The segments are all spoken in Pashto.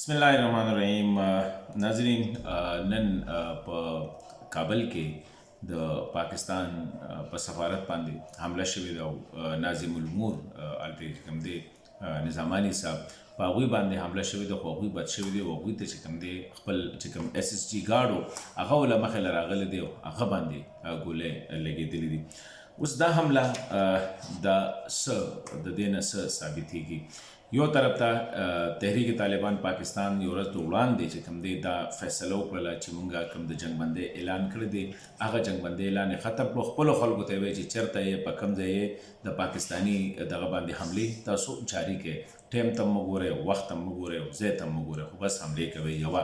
بسم الله الرحمن الرحیم ناظرین نن په کابل کې د پاکستان په سفارت باندې حمله شوې ده او ناظم الامور الټي کوم دی نظامانی صاحب په هغوی باندې حمله شوې ده خو هغوی بد شوي دي او هغوی ته چې کوم دی خپل چې کوم اس اس جي ګارډ هغه له مخې له راغلی دی او هغه باندې ګولۍ لګېدلې دي. اوس دا حمله د څه د دې نه څه ثابتېږي؟ یو طرف ته تحریک طالبان پاکستان یو ورځ د وړاندې چې کوم دی دا فیصله وکړله چې مونږ کوم د جنګ بندۍ اعلان کړی دی هغه جنګ بندۍ اعلان یې ختم کړو. خپلو خلکو ته یې وایي چې چېرته یې په کوم ځای یې د پاکستاني دغه باندې حملې تاسو جاري کړئ، ټایم ته مه ګورئ، وخت ته مه ګورئ، ځای ته مه ګورئ، خو بس حملې کوئ. یوه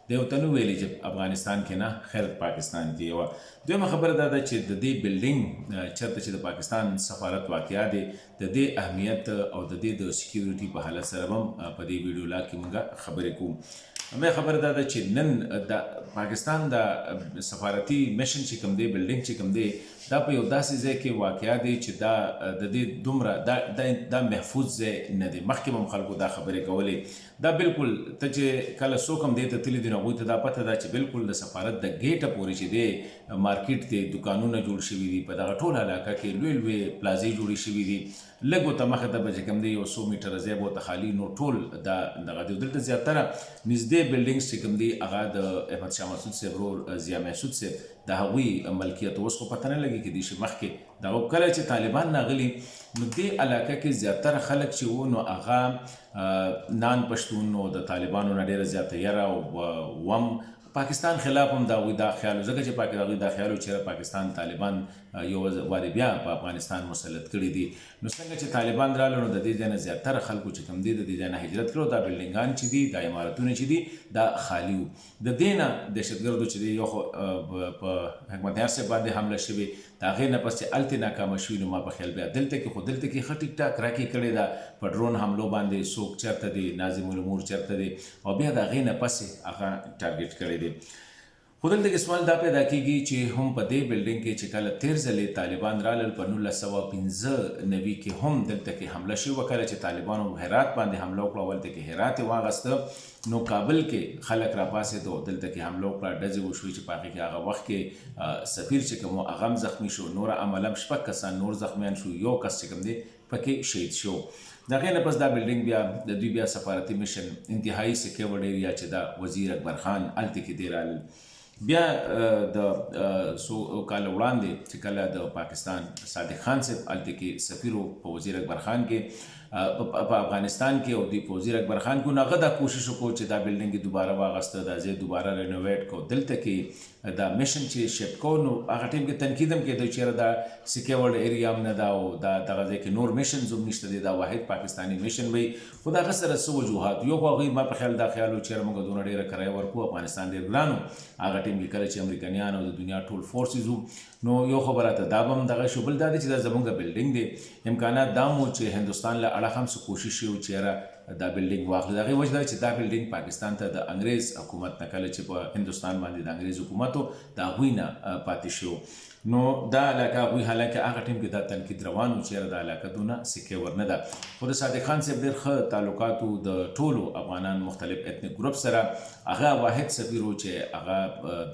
د یو ته نه ویلي چې افغانستان کې نه، خیر پاکستان کې. یوه دویمه خبره دا ده چې د دې بلډینګ چېرته چې د پاکستان سفارت واقع دی د دې اهمیت او د دې د سکیورټي په حالت سره هم په دې ویډیو لا کې موږ خبرې کوو. همې خبره دا ده چې نن د پاکستان د سفارتي میشن چې کوم دی بلډینګ چې کوم دی دا په یو داسې ځای کې واقع دی چې دا د دې دومره دا محفوظ ځای نه دی. مخکې هم خلکو دا خبرې کولې. دا بالکل ته چې کله څوک هم دې ته تللي دي نو هغوی ته دا پته ده چې بالکل د سفارت د ګیټه پورې چې دی مارکیټ دی، دکانونه جوړ شوي دي، په دغه ټول علاقه کې لوی لوی پلازې جوړې شوي دي. لږ ورته مخې ته به چې کوم دی یو 100 میټره ځای به ورته خالي نو ټول دغه دی. دلته زیاتره نږدې بلډینګز چې کوم دی هغه د احمد شاه مسعود صاحب ورور ضیا محسود صاحب د هغوی ملکیت. اوس خو پته نه لګي کېدای شي مخکې دغه کله چې طالبان راغلي نو دې علاقه کې زیاتره خلک چې وو نو هغه نان پښتون او د طالبانو نه ډېره زیاته یره او وم پاکستان خلاف هم د هغوی دا خیال و، ځکه چې د هغوی دا خیال و چې پاکستان طالبان یو وارې بیا په افغانستان مسلط کړي دي. نو څنګه چې طالبان راغلل نو د دې ځای نه زیاتره خلکو چې کوم دي د دې ځای نه هجرت کړو. دا بلډینګان چې دي، دا عمارتونه چې دي، دا خالي وو. د دې نه دهشتګردو چې دی یو خو په حکمت یار صاحب باندې حمله شوې، د هغې نه پس چې هلتې ناکامه شوي نو ما په خیال بیا دلته کې خو دلته کې ښه ټیک ټاک راکې کړې ده په ډرون حملو باندې څوک چېرته دی، ناظم الامور چېرته دی، او بیا د هغې نه پسې هغه ټارګېټ کړی دی. خو دلته کې سوال دا پیدا کېږي چې هم په دې بلډینګ کې چې کله تېر ځلې طالبان رالل په 1995 کې هم دلته کې حمله شوې وه. کله چې طالبانو هرات باندې حمله وکړه ولته کې هرات یې واغسته نو کابل کې خلک راپاسېدو، دلته کې حمله وکړه، ډزې وشوې چې په هغې کې هغه وخت کې سفیر چې کوم هغه هم زخمي شو، نور عمله هم 6 کسان نور زخمیان شو، یو کس چې کوم دی پکې شهید شو. د هغې نه پس دا بلډینګ بیا د دوی بیا سفارتي میشن انتهایي سیکیورډ ایریا چې دا وزیر اکبر خان هلته کې دی رالل. بیا د څو کاله وړاندې چې کله د پاکستان صادق خان صاحب هلته کې سفیر و په وزیر اکبر خان کې په افغانستان کې او دوی په وزیر اکبر خان کې نو هغه دا کوشش وکړو چې دا بلډینګ یې دوباره واغسته، دا ځای دوباره رینوویټ کړو. دلته کې دا میشن چې شفټ کړو نو هغه ټایم کې تنقید هم کېده چې دا سیکیورډ ایریا هم نه ده او دا دغه ځای کې نور میشنز هم نشته دی، دا واحد پاکستاني میشن وي. خو د هغه سره څه وجوهات، یو خو هغوی ما په خیال دا خیال و چې موږ دونه ډېره کرایه ورکوو، افغانستان ډېر ګران و هغه ټایم کې کله چې امریکایان او د دنیا ټول فورسز وو نو یو خبره ته دا به هم دغه شو. بل دا دی چې دا زموږ بلډینګ دی، امکانات دا هم و چې هندوستان له اړخ هم څه کوشش یې و چې یاره دا بلډینګ واخلي. د هغې وجه دا چې دا بلډینګ پاکستان ته د انګریز حکومت نه کله چې په هندوستان باندې د انګریز حکومت و د هغوی نه پاتې شو. نو دا علاقه هغوی حالانکه هغه ټایم کې دا تنقید روان و چې یاره دا علاقه دونه سیکیور نه ده. خو د صادق خان صاحب ډېر ښه تعلقات و د ټولو افغانان مختلف ایتنیک ګروپ سره. هغه واحد سفیر و چې هغه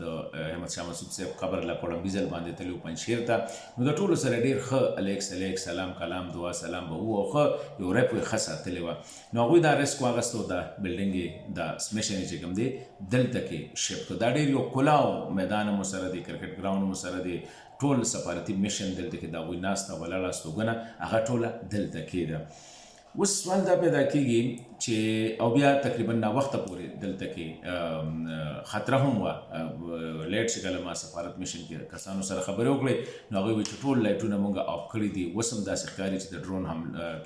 د احمد شاه مسعود صاحب قبر له په لومړي ځل باندې تللی و پنجشیر ته. نو د ټولو سره ډېر ښه الیکس سلام کلام دعا سلام به و او ښه یو ریپ یې ښه ساتلې وه. نو هغوی دا ریسک واخیستو، دا بلډینګ یې دا میشن یې چې کوم دی دلته کې شفټ کړو. دا ډېر یو کلاو میدان هم ورسره دی، کرکټ ګراونډ هم ورسره دی، ټول سفارتي میشن دلته کې د هغوی ناسته ولاړه استوګنه هغه ټوله دلته کېده. اوس سوال دا پیدا کېږي چې او بیا تقریبا ناوخته پورې دلته کې خطره هم وه. لیټ چې کله ما سفارت میشن کې کسانو سره خبرې وکړې نو هغوی وایي چې ټول لایټونه مونږ آف کړي دي، اوس هم داسې ښکاري چې د ډرون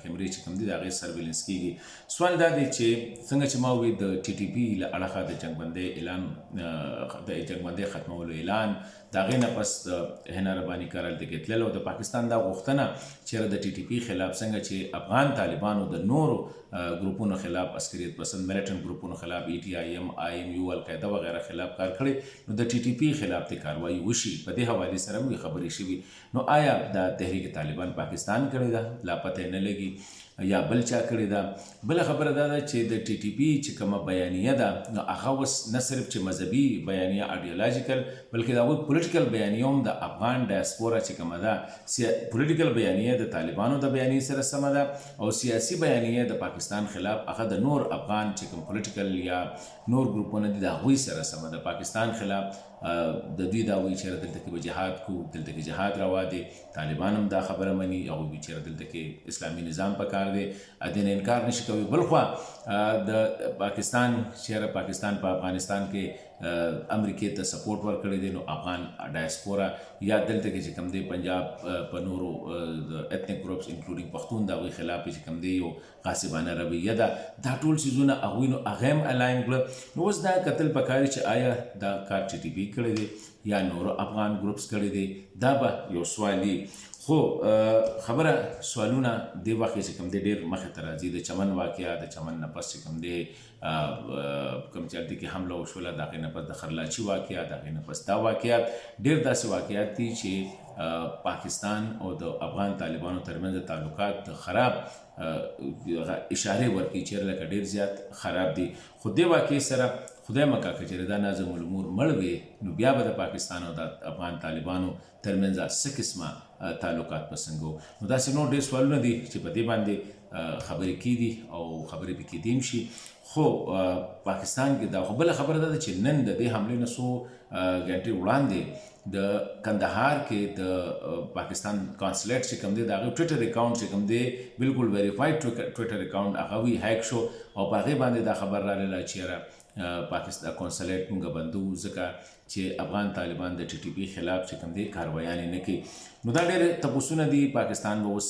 کیمرې چې کوم دي د هغې سرویلنس کېږي. سوال دا دی چې څنګه چې ما وویل د ټي ټي پي له اړخه د جنګ بندۍ اعلان، د جنګ بندۍ ختمولو اعلان، د هغې نه پس د هنا رباني کار هلته کې تلل او د پاکستان دا غوښتنه چې د ټي ټي پي خلاف څنګه چې افغان طالبانو د نورو ګروپونو خلاف، عسکریت پسند میلیټنټ ګروپونو خلاف، ای ټي آی ایم، آی ایم یو، القاعده وغیره خلاف کار کړی نو د ټي ټي پي خلاف د کاروایي وشي. په دې حوالې سره هم خبرې شوي. نو آیا دا تحریک طالبان پاکستان کړې ده؟ لا پته یې نه لګي. یا بل چا کړې ده. بله خبره دا ده چې د ټي ټي پي چې کومه بیانیه ده نو هغه اوس نه صرف چې مذهبي بیانیه ایډیالوژیکل بلکې د هغوی پولیټیکل بیانیه هم د افغان ډایسپورا چې کومه ده پولیټیکل بیانیه د طالبانو د بیانیې سره سمه ده او سیاسي بیانیه د پاکستان خلاف هغه د نور افغان چې کوم پولیټیکل یا نور ګروپونه دي د هغوی سره سمه ده. پاکستان خلاف د دوی دا وایي چې دلته کې به جهاد کوو، دلته کې جهاد روا دی. طالبان هم دا خبره مني، هغوی وایي چې دلته کې اسلامي نظام پکار دی، دې نه انکار نشي کوي. بل خوا د پاکستان چېرې پاکستان په افغانستان کې امریکې ته سپورټ ورکړی دی نو افغان ډایسپورا یا دلته کې چې کوم دی پنجاب په نورو ایتنیک ګروپس انکلوډینګ پښتون د هغوی خلاف چې کوم دی یو غاصبانه رویه ده، دا ټول څیزونه هغوی نو هغه هم الاین کړه. نو اوس دا کتل پکار چې آیا دا کار ټي ټي پي کړی دی یا نورو افغان ګروپس کړی دی، دا به یو سوال وي. خو خبره سوالونه دې وخت چې کوم دی ډېر مخې ته راځي. د چمن واقعه، د چمن نه پس چې کوم دی کوم چې هلته کې حمله وشوله، د هغې نه پس د خرلاچي واقعه، د هغې نه پس دا واقعات ډېر داسې واقعات دي چې پاکستان او د افغان طالبانو ترمنځ تعلقات د خراب اشارې ورکوي چې لکه ډېر زیات خراب دي. خو دې واقعې سره خدای مکا که چېرې دا ناظم الامور مړ وي نو بیا به د پاکستان او د افغان طالبانو ترمنځ څه قسمه تعلقات به څنګه وو. نو داسې نور ډېر سوالونه دي چې په دې باندې خبرې کېدي او خبرې پې کېدی هم شي. خو پاکستان کې دا خو بله خبره ده چې نن د دې حملې نه څو ګنټې وړاندې د کندهار کې د پاکستان کانسلیټ چې کوم دی د هغې ټویټر اکاونټ چې کوم دی بالکل ویریفاید ټویټر اکاونټ هغه وی هیک شو او په هغې باندې دا خبر راغله چې پاکستان کونسلیټ موږ بندو ځکه چې افغان طالبان د ټي ټي پي خلاف چې کوم دی کاروایانې نه کوي. نو دا ډېر تپوسونه دي. پاکستان به اوس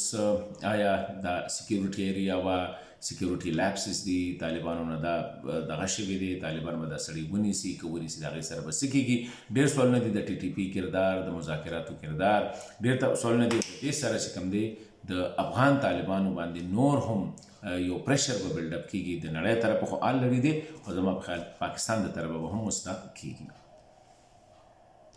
آیا دا سکیورټي ایریا وه، سکیورټي لیپسز دي، طالبانو نه دا دغه شوي دي، طالبان به دا سړی ونیسي که ونیسي د هغې سره به څه کېږي. ډېر سوالونه دي د ټي ټي پي کردار، د مذاکراتو کردار، ډېر سوالونه دي. دې سره چې کوم دی د افغان طالبانو باندې نور هم یو پریشر به بلډ اپ کېږي د نړۍ طرفه، خو آل لري دی او زما په خیال پاکستان د طرفه به هم اوس دا کېږي.